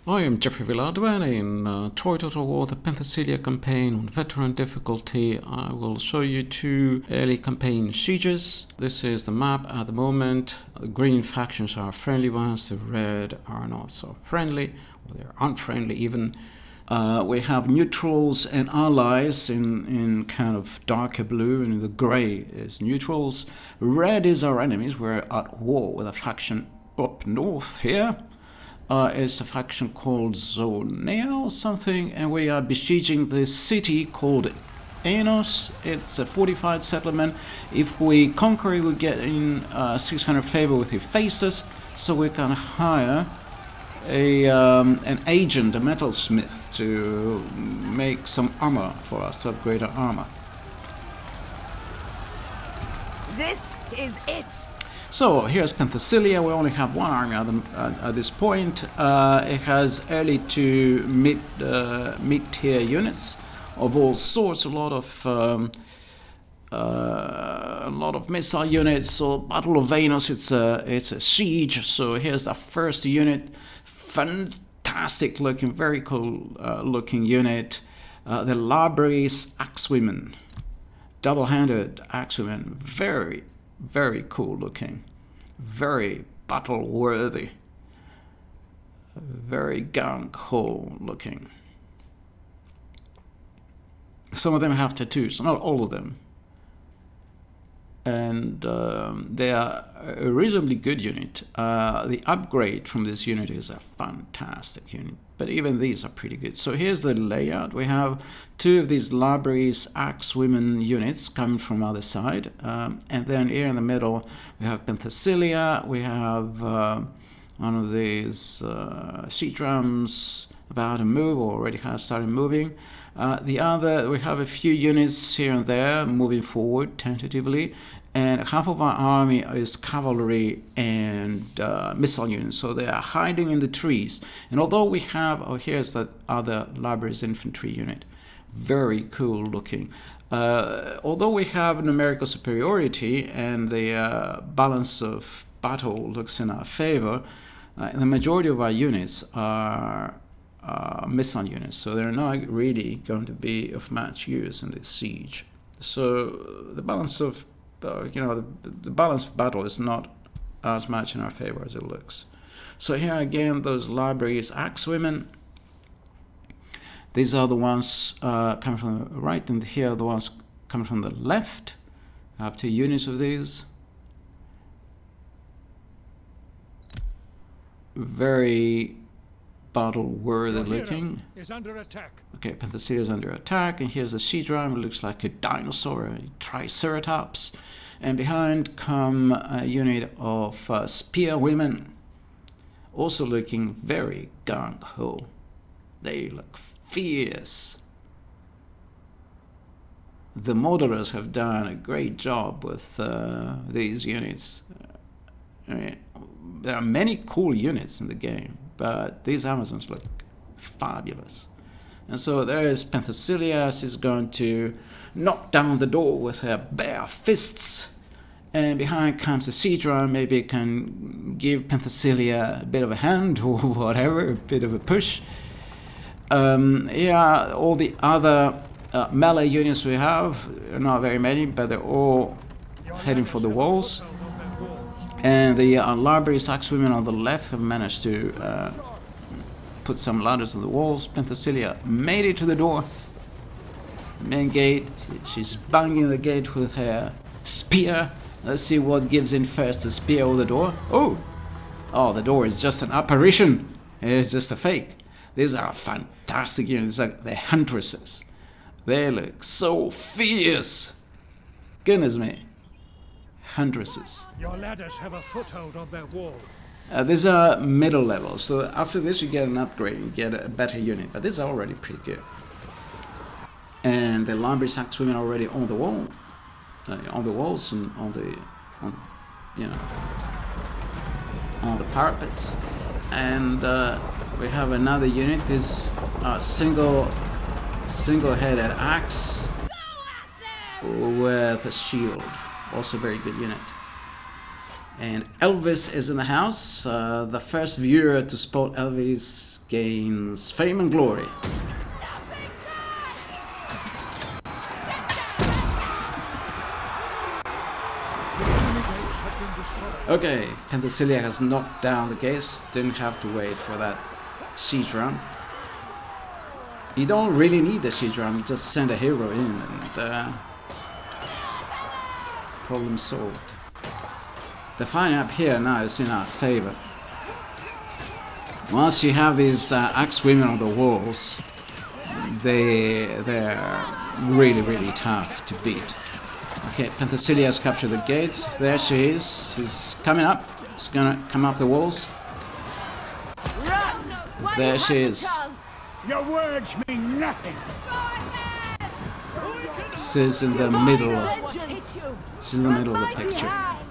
I am Geoffrey in Troy Total War, the Penthesilea campaign on veteran difficulty. I will show you two early campaign sieges. This is the map at the moment. The green factions are friendly ones, the red are not so friendly, or they're unfriendly even. We have neutrals and allies in kind of darker blue, and the grey is neutrals. Red is our enemies. We're at war with a faction up north here. Is a faction called Zonea or something, and we are besieging this city called Enos. It's a fortified settlement. If we conquer it, we get in 600 favor with Hephaestus, so we can hire an agent, a metalsmith, to make some armor for us, to upgrade our armor. This is it! So here's Penthesilea. We only have one army at this point. It has early to mid-tier units of all sorts. A lot of missile units. So Battle of Venus. It's a siege. So here's the first unit. Fantastic looking, very cool looking unit. The Libraries Axewomen, double-handed axewomen. Very, very cool looking, very battle worthy, very gung-ho looking. Some of them have tattoos, not all of them, and they are a reasonably good unit. The upgrade from this unit is a fantastic unit, but even these are pretty good. So here's the layout. We have two of these Libraries Axewomen units coming from other side, and then here in the middle we have Penthesilea. We have one of these siege drums about to move, or already has started moving. The other, we have a few units here and there moving forward tentatively, and half of our army is cavalry and missile units, so they are hiding in the trees. And although we have, here's that other Libraries infantry unit, very cool looking. Although we have numerical superiority and the balance of battle looks in our favor, the majority of our units are missile units, so they're not really going to be of much use in this siege. So the balance of the balance of battle is not as much in our favor as it looks. So here again, those Libraries Axewomen. These are the ones coming from the right, and here are the ones coming from the left. I have two units of these. Very battle-worthy looking. Is under attack. Okay, Penthesilea is under attack, and here's the siege drum. It looks like a dinosaur, a triceratops. And behind come a unit of spear women, also looking very gung-ho. They look fierce. The modelers have done a great job with these units. I mean, there are many cool units in the game, but these Amazons look fabulous. And so there is Penthesilea. She's going to knock down the door with her bare fists. And behind comes the siege drum. Maybe it can give Penthesilea a bit of a hand or whatever, a bit of a push. Yeah, all the other melee units we have are not very many, but they're all heading for the walls. And the Libraries Axewomen on the left have managed to put some ladders on the walls. Penthesilea made it to the door. Main gate. She's banging the gate with her spear. Let's see what gives in first, the spear or the door. Oh, the door is just an apparition. It's just a fake. These are fantastic units. Like the Huntresses. They look so fierce. Goodness me. Huntresses. Your ladders have a foothold on their wall. These are middle level, so after this you get an upgrade, you get a better unit, but these are already pretty good. And the Libraries Axewomen are already on the wall, on the walls and on the parapets. And we have another unit, this single-headed axe with a shield. Also very good unit. And Elvis is in the house. The first viewer to spot Elvis gains fame and glory. Okay, Penthesilea has knocked down the gates. Didn't have to wait for that siege run. You don't really need the siege run. You just send a hero in and problem solved. The fighting up here now is in our favor. Once you have these axe women on the walls, they're really tough to beat. Okay, Penthesilea has captured the gates. There she is. She's coming up. She's gonna come up the walls. There she is. Your words mean nothing. She's in the middle. She's in the middle of the picture.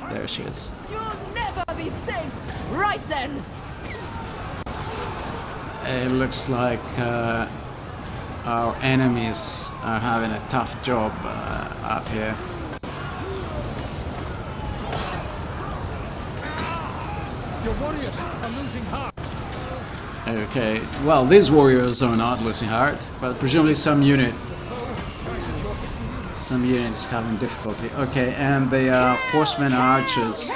There she is. You'll never be safe. Right then. It looks like our enemies are having a tough job up here. Your warriors are losing heart. Okay, well, these warriors are not losing heart, but presumably some unit is having difficulty. Okay, and the horsemen and archers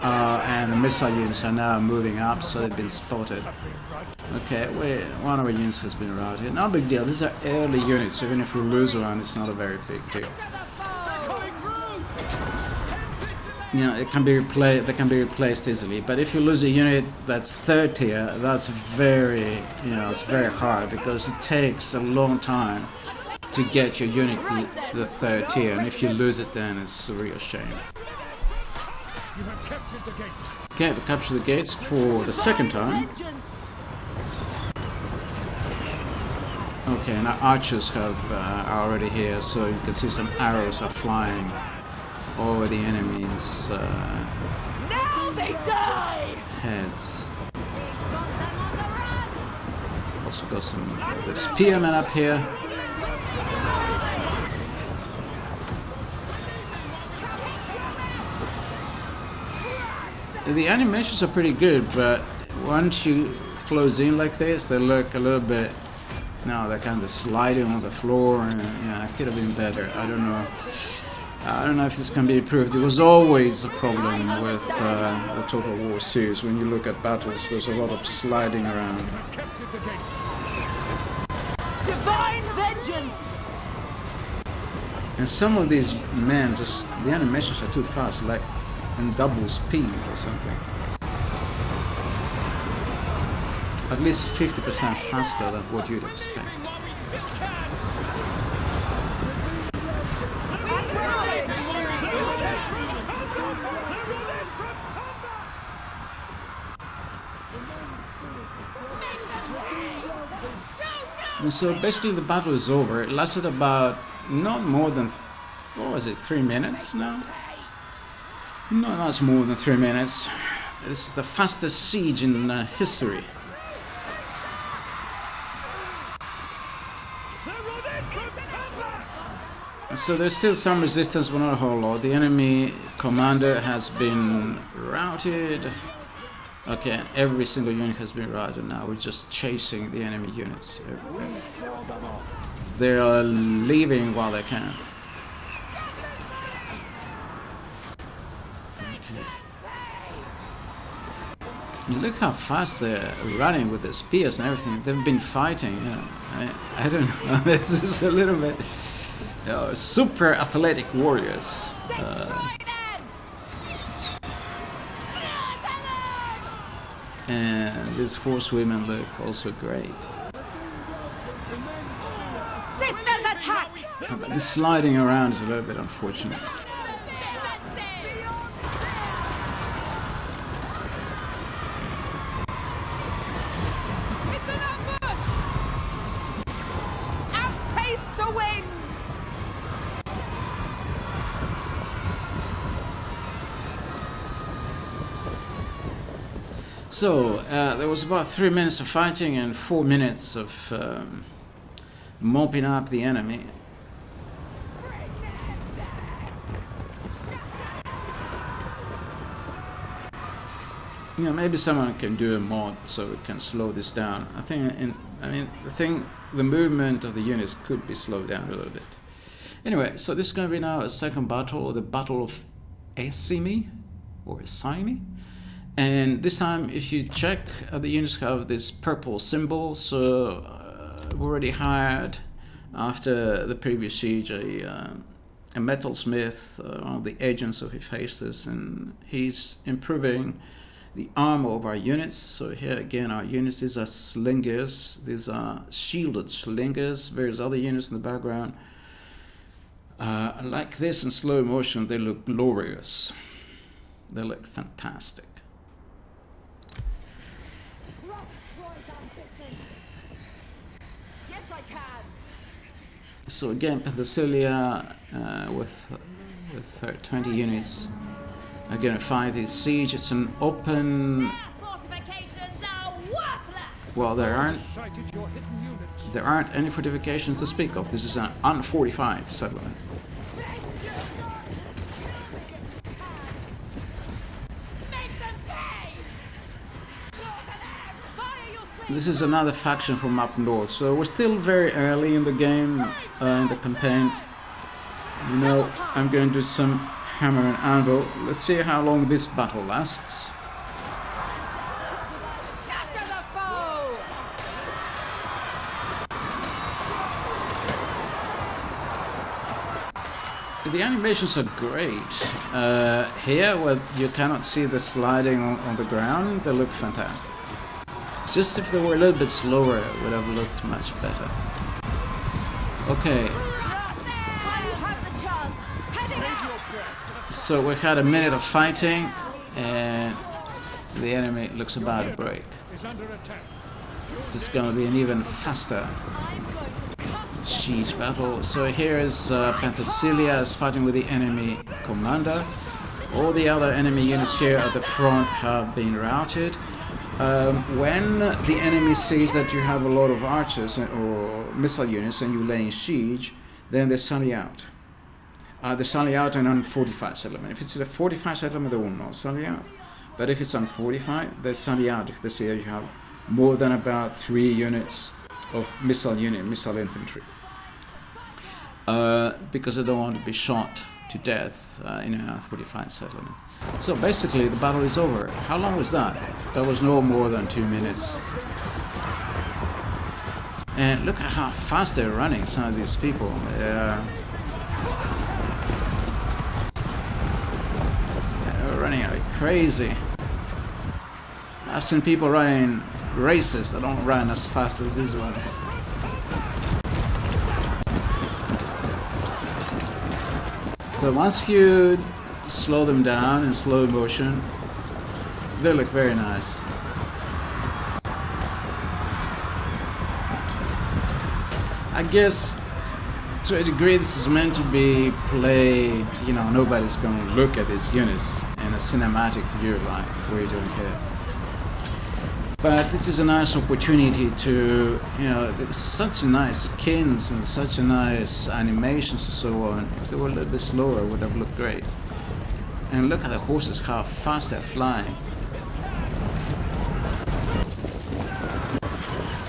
and the missile units are now moving up, so they've been spotted. Okay, wait, one of our units has been routed. No big deal, these are early units, so even if we lose one, it's not a very big deal. You know, it can be replaced. They can be replaced easily. But if you lose a unit that's third tier, that's very, it's very hard because it takes a long time to get your unit to the third tier, and if you lose it, then it's a real shame. You have captured the gates. Okay, we captured the gates for the second time. Okay, and our archers are already here, so you can see some arrows are flying over the enemies' Now they die. heads. Also got some of the spearmen up here. The animations are pretty good, but once you close in like this, they look a little bit. No, they're kind of sliding on the floor, and it could have been better. I don't know. I don't know if this can be improved. It was always a problem with the Total War series. When you look at battles, there's a lot of sliding around. Divine vengeance. And some of these men, the animations are too fast, like in double speed or something. At least 50% faster than what you'd expect. And so basically the battle is over. It lasted about not more than, 3 minutes now? Not much more than 3 minutes. This is the fastest siege in history. So there's still some resistance, but not a whole lot. The enemy commander has been routed. Okay, every single unit has been routed now. We're just chasing the enemy units. They are leaving while they can. Okay. You look how fast they're running with the spears and everything. They've been fighting, I don't know. This is a little bit super athletic warriors. And these horsewomen look also great. Sisters attack! But this sliding around is a little bit unfortunate. It's an ambush! Outpace the wind! So, there was about 3 minutes of fighting and 4 minutes of mopping up the enemy. You know, maybe someone can do a mod so we can slow this down. The movement of the units could be slowed down a little bit. Anyway, so this is going to be now a second battle, the Battle of Esimi, or Esimi. And this time, if you check, the units have this purple symbol, so we already hired, after the previous siege, a metalsmith, one of the agents of Hephaestus, and he's improving the armor of our units. So here again, our units, these are slingers, these are shielded slingers, various other units in the background. Like this in slow motion, they look glorious. They look fantastic. Yes, I can. So again, Penthesilea with her 20 units are going to fight this siege. It's an open. Fortifications are worthless. Well, there aren't Sighted your hidden units. There aren't any fortifications to speak of. This is an unfortified settlement. Make them pay. Slaughter them. Fire your flames. This is another faction from up north, so we're still very early in the game, in the campaign. You know, I'm going to do some hammer and anvil. Let's see how long this battle lasts. Shatter the foe. The animations are great. Here, where you cannot see the sliding on the ground, they look fantastic. Just if they were a little bit slower, it would have looked much better. Okay, Crush them. While you have the chance, heading out. so we had a minute of fighting, and the enemy looks about to break. Is under attack. This is going to be an even faster siege battle. So here is Penthesilea is fighting with the enemy commander. All the other enemy units here at the front have been routed. When the enemy sees that you have a lot of archers or missile units and you lay in siege, then they sally out. They sally out in an unfortified settlement. If it's a fortified settlement, they will not sally out. But if it's unfortified, they sally out if they see that you have more than about 3 units of missile infantry. Because they don't want to be shot to death in an unfortified settlement. So basically, the battle is over. How long was that? That was no more than 2 minutes. And look at how fast they're running, some of these people. They're running like crazy. I've seen people running races that don't run as fast as these ones. But once you slow them down in slow motion, they look very nice. I guess to a degree this is meant to be played, you know, nobody's going to look at these units in a cinematic view like we're doing here. But this is a nice opportunity to, you know, there's such nice skins and such a nice animations and so on. If they were a little bit slower, it would have looked great. And look at the horses, how fast they're flying.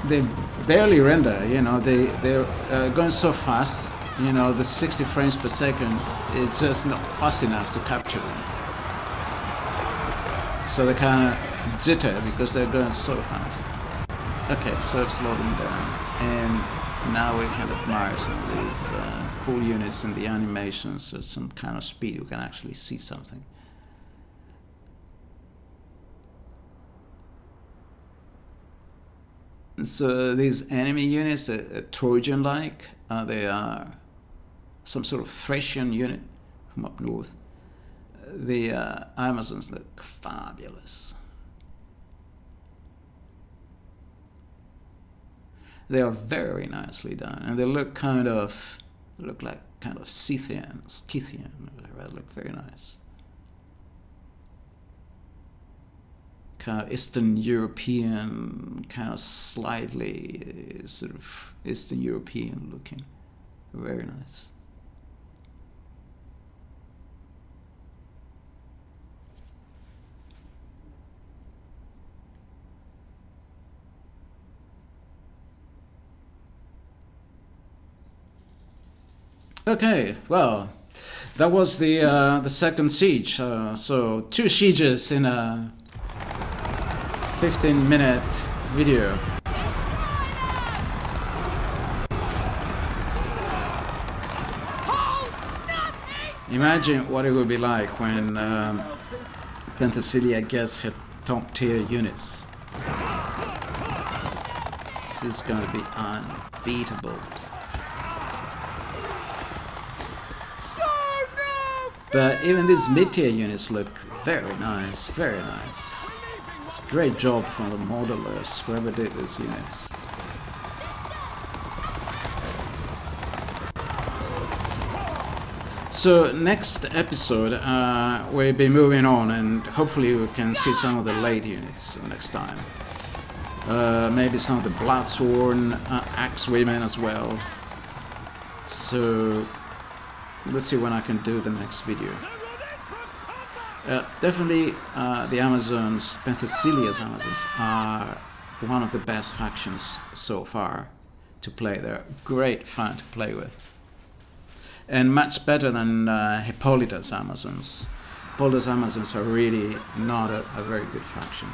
They barely render, you know, they're going so fast, you know, the 60 frames per second is just not fast enough to capture them. So they kind of jitter because they're going so fast. Okay, so I've slowed them down, and now we can admire some of these cool units and the animations, so some kind of speed, we can actually see something. So these enemy units, Trojan-like, they are some sort of Thracian unit from up north. The Amazons look fabulous. They are very nicely done, and they look like kind of Scythian. They look very nice. Kind of Eastern European, kind of slightly sort of Eastern European looking. Very nice. Okay, well, that was the second siege. So 2 sieges in a 15-minute video. Imagine what it would be like when Penthesilea gets her top-tier units. This is going to be unbeatable. But even these mid-tier units look very nice, very nice. It's a great job from the modelers, whoever did these units. So next episode we'll be moving on, and hopefully we can see some of the late units next time. Maybe some of the Bloodsworn Axewomen as well. So let's see when I can do the next video. Definitely the Amazons, Penthesilea's Amazons, are one of the best factions so far to play. They're great fun to play with. And much better than Hippolyta's Amazons. Hippolyta's Amazons are really not a very good faction.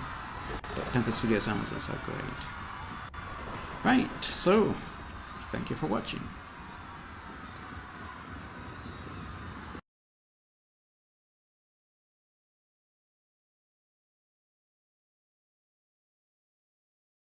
But Penthesilea's Amazons are great. Right, so thank you for watching.